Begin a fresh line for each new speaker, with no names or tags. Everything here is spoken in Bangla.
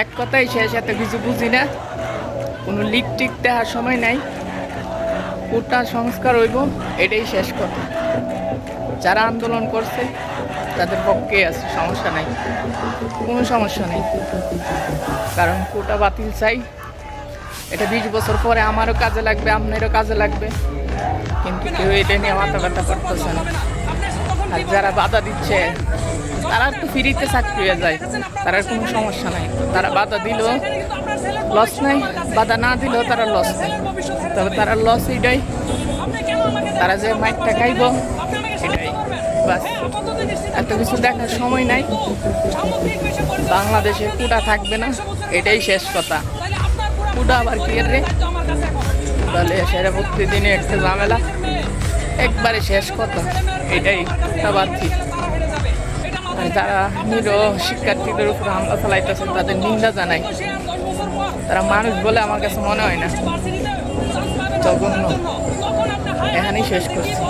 এক কথাই শেষ, এত কিছু বুঝি না, কোনো লিক টিক দেওয়ার সময় নাই। কোটা সংস্কার হইব, এটাই শেষ কথা। যারা আন্দোলন করছে তাদের পক্ষে আছে, সমস্যা নাই, কোনো সমস্যা নেই। কারণ কোটা বাতিল চাই, এটা 20 বছর পরে আমারও কাজে লাগবে, আপনারও কাজে লাগবে, কিন্তু কেউ এটা নিয়ে মাথা ব্যথা করতেছে না। আর যারা বাধা দিচ্ছে তারা তো ফ্রিতে চাকরি হয়ে যায়, তার কোনো সমস্যা নাই। তারা বাধা দিল লস নাই, বাধা না দিলেও তারা লস নেই। তবে তারা লস এটাই, তারা যে মাইকটা খাইব এটাই বাস। এত কিছু দেখার সময় নাই। বাংলাদেশে কোটা থাকবে না, এটাই শেষ কথা। কোটা আবার কি রে, তাহলে সেটা প্রতিদিনে একটা ঝামেলা, একবারে শেষ কথা এটাই। কোটা বাদ কি, যারা নিরীহ শিক্ষার্থীদের উপর হামলা চালাইতেছে তাদের নিন্দা জানাই। তারা মানুষ বলে আমার কাছে মনে হয় না, জঘন্য। এখানেই শেষ করছি।